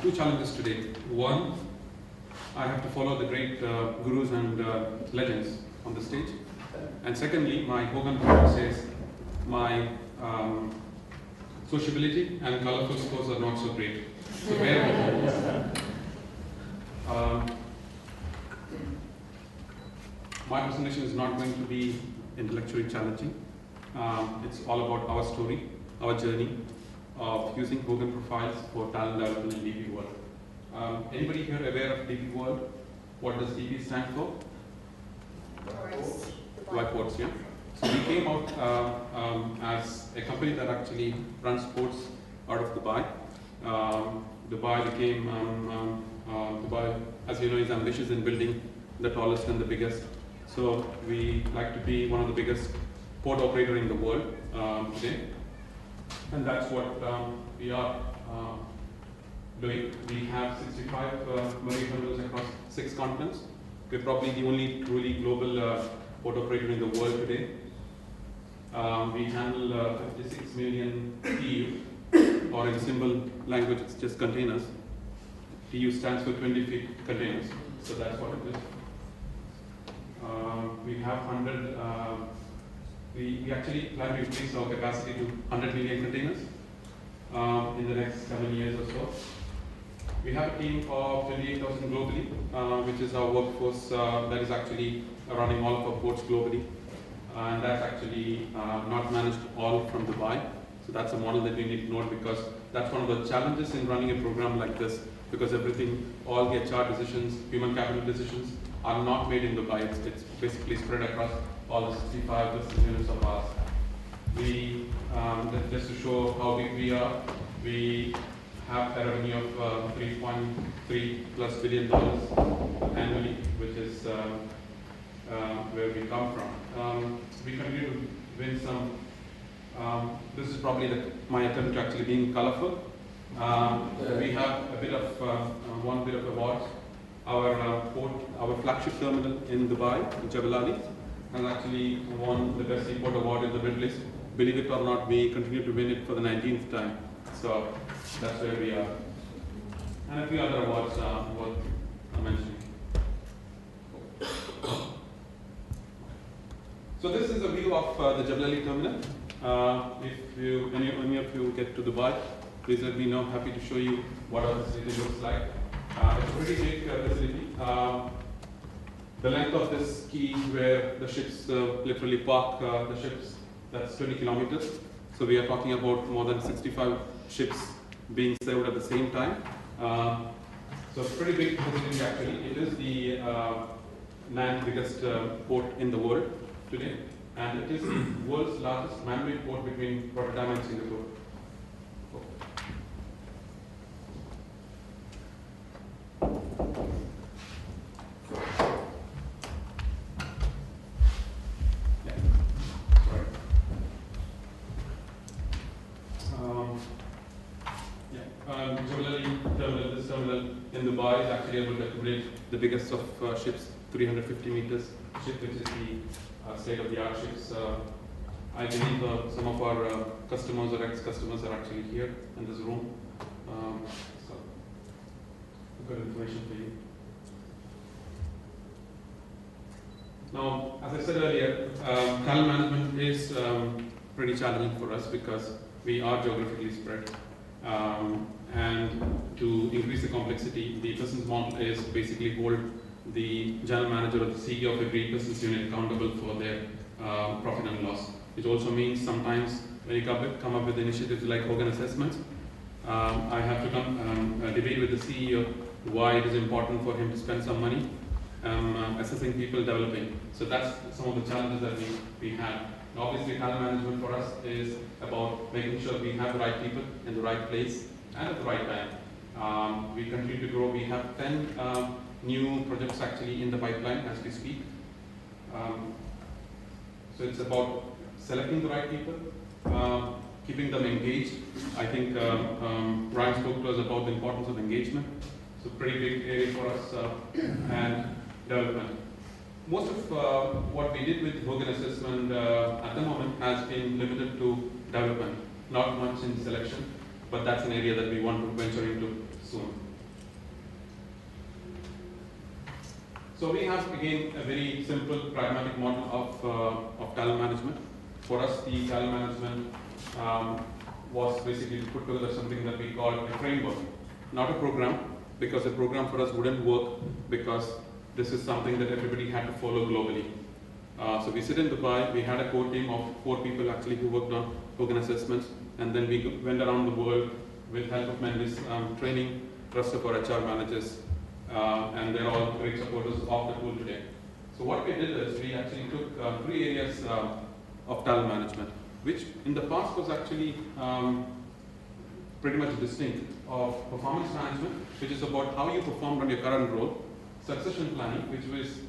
two challenges today. One, I have to follow the great gurus and legends on the stage. And secondly, my Hogan Model says my sociability and colorful scores are not so great. So bear with me. My presentation is not going to be intellectually challenging. It's all about our story, our journey of using Hogan profiles for talent development in DP World. Anybody here aware of DP World? What does DP stand for? Whiteboards, yeah. So we came out as a company that actually runs sports out of Dubai. Dubai, as you know, is ambitious in building the tallest and the biggest. So we like to be one of the biggest port operator in the world today. And that's what we are doing. We have 65 marine terminals across 6 continents. We're probably the only truly global port operator in the world today. We handle 56 million TEU, or in simple language, it's just containers. TEU stands for 20 feet containers, so that's what it is. We have 100. We actually plan to increase our capacity to 100 million containers in the next 7 years or so. We have a team of 28,000 globally, which is our workforce that is actually running all of our ports globally. And that's actually not managed all from Dubai. So that's a model that we need to note, because that's one of the challenges in running a program like this, because everything, all the HR decisions, human capital decisions are not made in Dubai. It's basically spread across all the 65 business units of ours. We, just to show how big we are, we have a revenue of $3.3+ billion annually, which is where we come from. We continue to win some. This is probably my attempt to actually being colorful. We have a bit of one bit of awards. Our flagship terminal in Dubai, Jebel Ali, has actually won the Best Seaport Award in the Middle East. Believe it or not, we continue to win it for the 19th time. So that's where we are. And a few other awards worth mentioning. So this is a view of the Jebel Ali Terminal. If any of you get to Dubai, please let me know. Happy to show you what our facility looks like. It's a pretty big facility. The length of this quay where the ships literally park the ships, that's 20 kilometers. So we are talking about more than 65 ships being served at the same time. So it's a pretty big facility actually. It is the 9th biggest port in the world today, and it is the world's largest man-made port between Rotterdam and Singapore. Jebel Ali Terminal, this terminal in Dubai is actually able to accommodate the biggest of ships, 350 meters ship, which is the state-of-the-art ships. I believe some of our customers or ex-customers are actually here in this room. So, good information for you. Now, as I said earlier, talent management is pretty challenging for us because we are geographically spread. And to increase the complexity, the business model is basically hold the general manager or the CEO of every business unit accountable for their profit and loss. Which also means sometimes when you come up with initiatives like Hogan assessments, I have to come debate with the CEO why it is important for him to spend some money assessing people developing. So that's some of the challenges that we have. And obviously, talent management for us is about making sure we have the right people in the right place and at the right time. We continue to grow. We have 10 new projects actually in the pipeline as we speak. So it's about selecting the right people, keeping them engaged. I think Ryan spoke to us about the importance of engagement. So pretty big area for us, and development. Most of what we did with Hogan assessment at the moment has been limited to development, not much in selection, but that's an area that we want to venture into soon. So we have, again, a very simple, pragmatic model of talent management. For us, the talent management was basically put together something that we call a framework, not a program, because a program for us wouldn't work because this is something that everybody had to follow globally. So we sit in Dubai, we had a core team of 4 people actually who worked on Hogan assessments, and then we went around the world with help of Mentis, training rest of our HR managers, and they're all great supporters of the tool today. So what we did is we actually took 3 areas of talent management, which in the past was actually pretty much distinct of performance management, which is about how you performed on your current role, succession planning, which was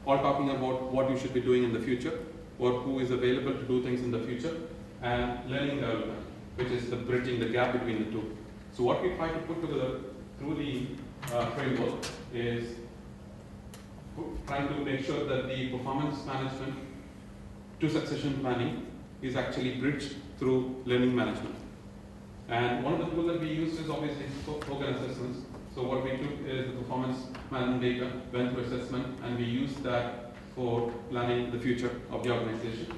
all talking about what you should be doing in the future, or who is available to do things in the future, and learning development, which is the bridging the gap between the two. So what we try to put together through the framework is trying to make sure that the performance management to succession planning is actually bridged through learning management. And one of the tools that we use is obviously Hogan assessments. So what we took is the performance management data, went through assessment, and we used that for planning the future of the organization.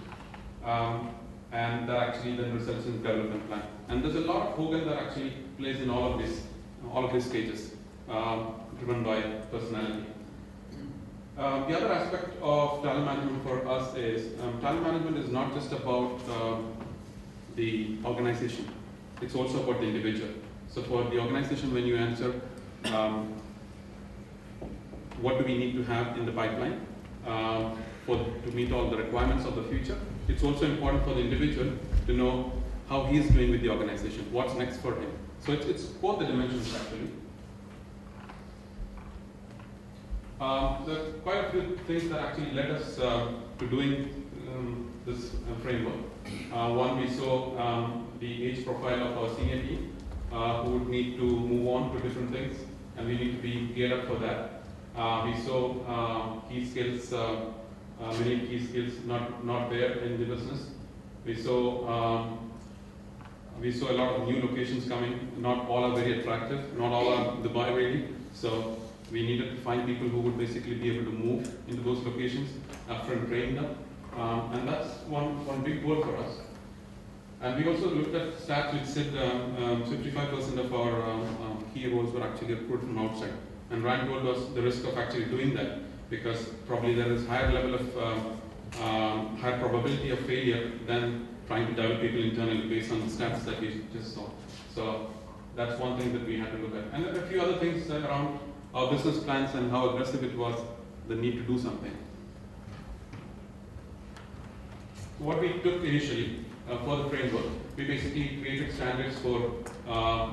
And that actually then results in development plan. And there's a lot of Hogan that actually plays in all of these stages, driven by personality. The other aspect of talent management for us is talent management is not just about the organization, it's also about the individual. So for the organization, when you answer what do we need to have in the pipeline to meet all the requirements of the future, it's also important for the individual to know how he's doing with the organization, what's next for him. So it's both the dimensions actually. There's quite a few things that actually led us to doing this framework. One, we saw the age profile of our senior team who would need to move on to different things, and we need to be geared up for that. We saw key skills, many key skills not there in the business. We saw a lot of new locations coming. Not all are very attractive. Not all are Dubai really. So we needed to find people who would basically be able to move into those locations after and train them. And that's one big goal for us. And we also looked at stats which said 55% of our key roles were actually recruited from outside. And Ryan told us the risk of actually doing that because probably there is higher level of higher probability of failure than trying to develop people internally based on the stats that we just saw. So that's one thing that we had to look at. And a few other things around our business plans and how aggressive it was, the need to do something. What we took initially for the framework, we basically created standards for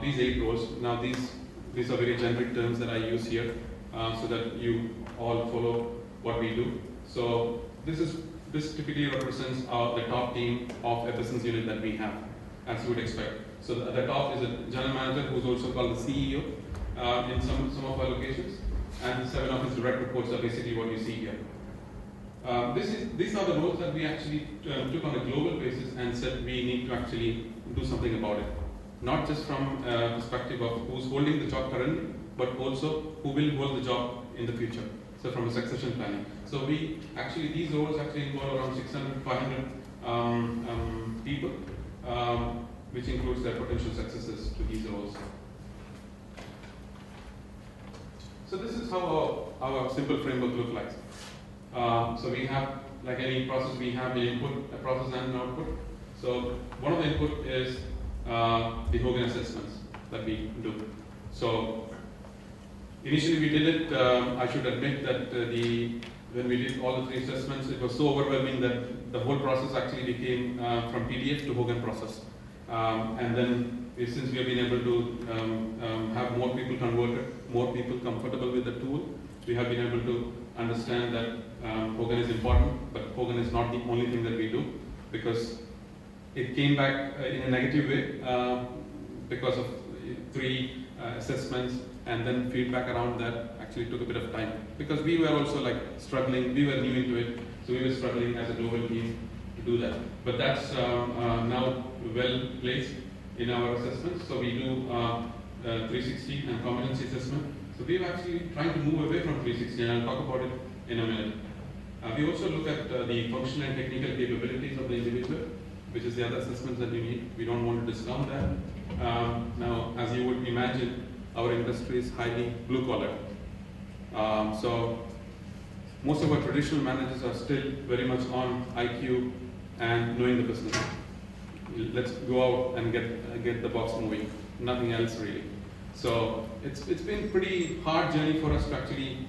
these 8 roles. Now these are very generic terms that I use here so that you all follow what we do. So this typically represents the top team of a business unit that we have, as you would expect. So at the top is a general manager who's also called the CEO in some of our locations, and 7 of his direct reports are basically what you see here. These are the roles that we actually took on a global basis and said we need to actually do something about it. Not just from a perspective of who's holding the job currently, but also who will hold the job in the future. So from a succession planning. So these roles actually involve around 600, 500 people, which includes their potential successors to these roles. So this is how our simple framework looks like. So we have, like any process, we have the input, a process and an output. So one of the input is the Hogan assessments that we do. So initially we did it, I should admit that when we did all the 3 assessments, it was so overwhelming that the whole process actually became from PDF to Hogan process. And then since we have been able to have more people converted, more people comfortable with the tool, we have been able to understand that Hogan is important, but Hogan is not the only thing that we do, because it came back in a negative way because of 3 assessments, and then feedback around that actually took a bit of time, because we were also like struggling, we were new into it, so we were struggling as a global team to do that. But that's now well placed in our assessments. So we do 360 and competency assessment. So So we're actually trying to move away from 360, and I'll talk about it in a minute. We also look at the functional and technical capabilities of the individual, which is the other assessments that you need. We don't want to discount that. Now, as you would imagine, our industry is highly blue collar. So most of our traditional managers are still very much on IQ and knowing the business. Let's go out and get the box moving. Nothing else really. So it's been pretty hard journey for us to actually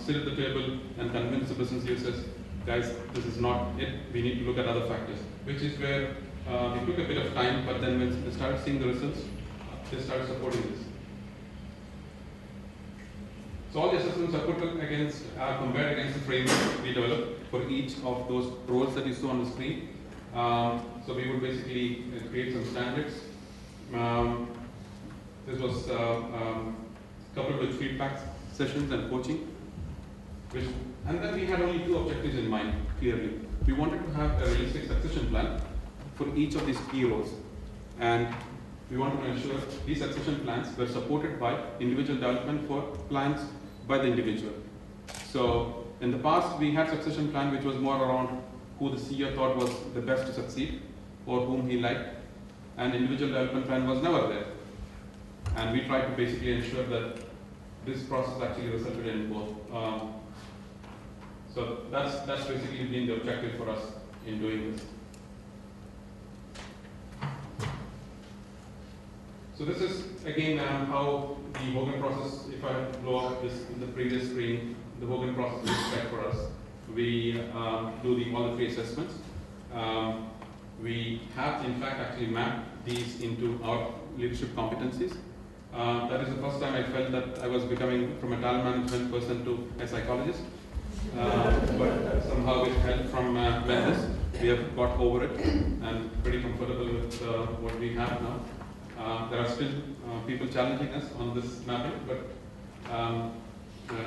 sit at the table and convince the business users, guys, this is not it. We need to look at other factors, which is where it took a bit of time. But then when they started seeing the results, they started supporting this. So all the assessments are compared against the framework we developed for each of those roles that you saw on the screen. So we would basically create some standards. This was coupled with feedback sessions and coaching. And then we had only two objectives in mind, clearly. We wanted to have a realistic succession plan for each of these key roles. And we wanted to ensure these succession plans were supported by individual development for plans by the individual. So in the past, we had succession plan which was more around who the CEO thought was the best to succeed or whom he liked, and individual development plan was never there. And we tried to basically ensure that this process actually resulted in both. So that's basically been the objective for us in doing this. So this is again how the Hogan process, if I blow up this in the previous screen, the Hogan process looks like for us. We do all the three assessments. We have in fact actually mapped these into our leadership competencies. That is the first time I felt that I was becoming from a talent management person to a psychologist. But somehow with help from Mentis, we have got over it and pretty comfortable with what we have now. There are still people challenging us on this mapping, but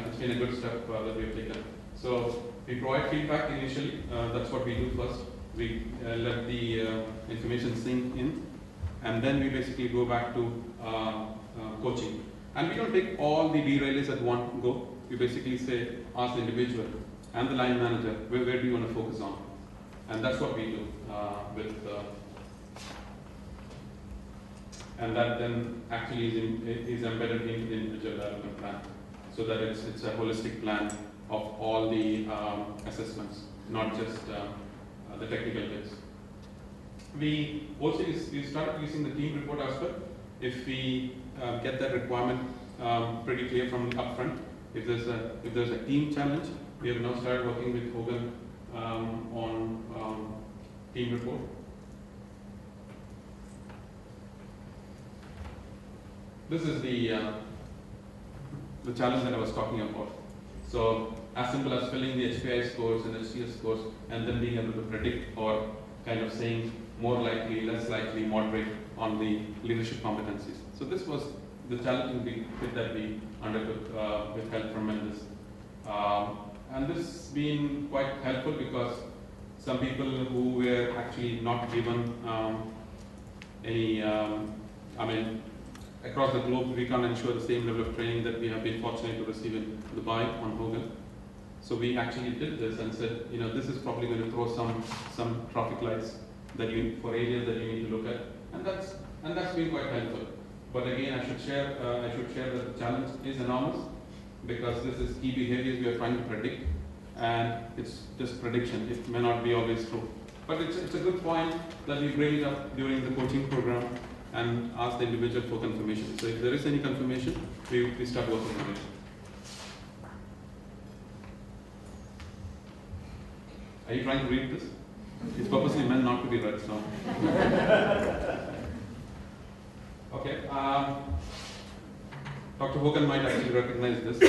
it's been a good step that we have taken. So we provide feedback initially. That's what we do first. We let the information sink in, and then we basically go back to coaching. And we don't take all the derailers at one go. We basically say, ask the individual and the line manager, where do you want to focus on? And that's what we do and that then actually is embedded in the individual development plan, so that it's a holistic plan of all the assessments, not just the technical bits. We also started using the team report as well. If we get that requirement pretty clear from upfront, if there's a team challenge, we have now started working with Hogan on team report. This is the challenge that I was talking about. So as simple as filling the HPI scores and HCS scores, and then being able to predict or kind of saying more likely, less likely, moderate on the leadership competencies. So this was the challenging bit that we undertook with help from Mentis. And this has been quite helpful because some people who were actually not given any, across the globe, we can't ensure the same level of training that we have been fortunate to receive in Dubai on Hogan. So we actually did this and said, this is probably going to throw some traffic lights that for areas that you need to look at, and that's been quite helpful. But again, I should share that the challenge is enormous because this is key behaviors we are trying to predict, and it's just prediction. It may not be always true, but it's a good point that we bring it up during the coaching program and ask the individual for confirmation. So if there is any confirmation, we start working on it. Are you trying to read this? It's purposely meant not to be read, so. Okay. Dr. Hogan might actually recognize this.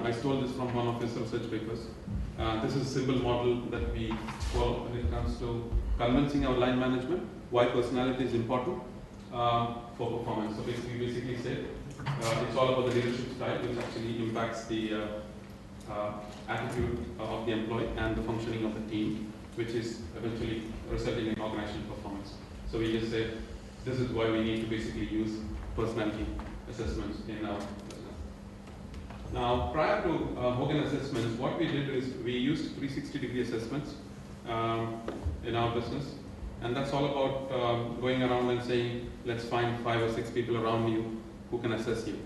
I stole this from one of his research papers. This is a simple model that we follow when it comes to convincing our line management why personality is important for performance. So we basically say it's all about the leadership style, which actually impacts the attitude of the employee and the functioning of the team, which is eventually resulting in organizational performance. So we just say this is why we need to basically use personality assessments in our business. Now, prior to Hogan assessments, what we did is we used 360-degree assessments in our business. And that's all about going around and saying, let's find 5 or 6 people around you who can assess you.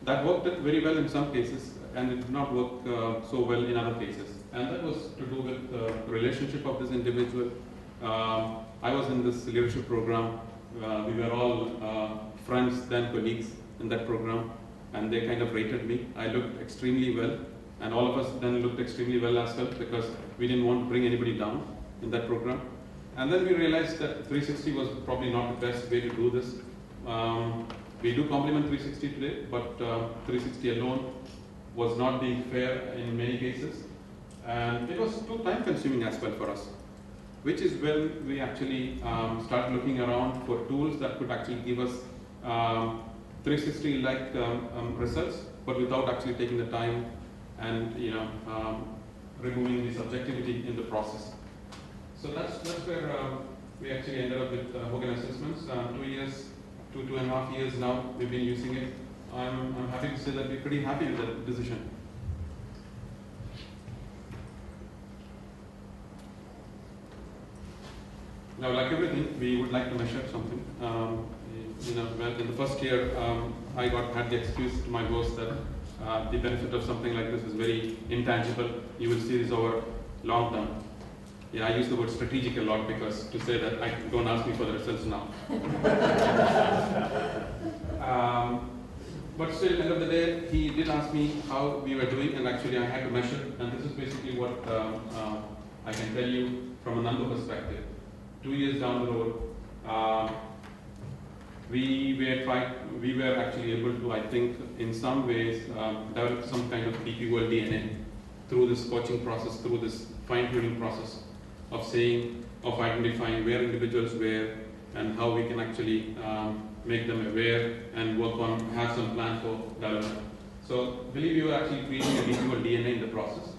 That worked very well in some cases, and it did not work so well in other cases. And that was to do with the relationship of this individual. I was in this leadership program. We were all friends, then colleagues in that program, and they kind of rated me. I looked extremely well, and all of us then looked extremely well as well, because we didn't want to bring anybody down in that program. And then we realized that 360 was probably not the best way to do this. We do complement 360 today, but 360 alone was not being fair in many cases. And it was too time consuming as well for us, which is when we actually started looking around for tools that could actually give us 360-like results, but without actually taking the time and removing the subjectivity in the process. So that's where we actually ended up with Hogan assessments. 2.5 years now we've been using it. I'm happy to say that we're pretty happy with the decision. Now, like everything, we would like to measure something. Well, in the first year, I had the excuse to my boss that the benefit of something like this is very intangible. You will see this over long term. Yeah, I use the word strategic a lot because to say that don't ask me for the results now. But still, at the end of the day, he did ask me how we were doing, and actually I had to measure. And this is basically what I can tell you from a number perspective. 2 years down the road, we were actually able to, I think, in some ways, develop some kind of DP World DNA through this coaching process, through this fine-tuning process of identifying where individuals were and how we can actually make them aware and have some plan for development. So, believe you are actually creating a DP World DNA in the process.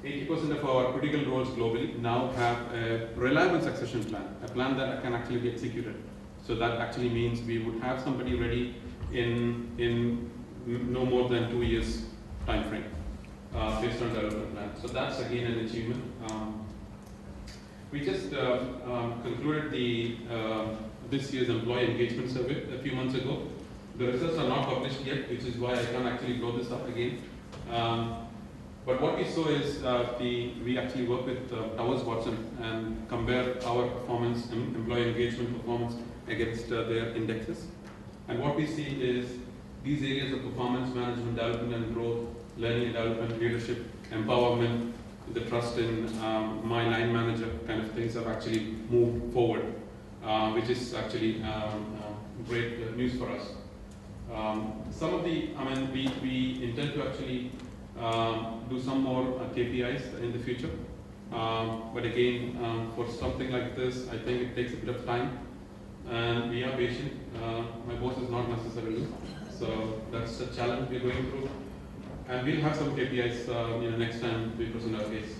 80% of our critical roles globally now have a reliable succession plan, a plan that can actually be executed. So that actually means we would have somebody ready in no more than 2 years time frame based on development plan. So that's again an achievement. We just concluded this year's employee engagement survey a few months ago. The results are not published yet, which is why I can't actually blow this up again. But what we saw is we actually work with Towers Watson and compare our performance, employee engagement performance against their indexes. And what we see is these areas of performance management, development and growth, learning and development, leadership, empowerment, the trust in my line manager kind of things have actually moved forward, which is actually great news for us. Some of we intend to actually do some more KPIs in the future. But again, for something like this, I think it takes a bit of time. And we are patient. My boss is not necessarily. So that's a challenge we're going through. And we'll have some KPIs next time we present our case.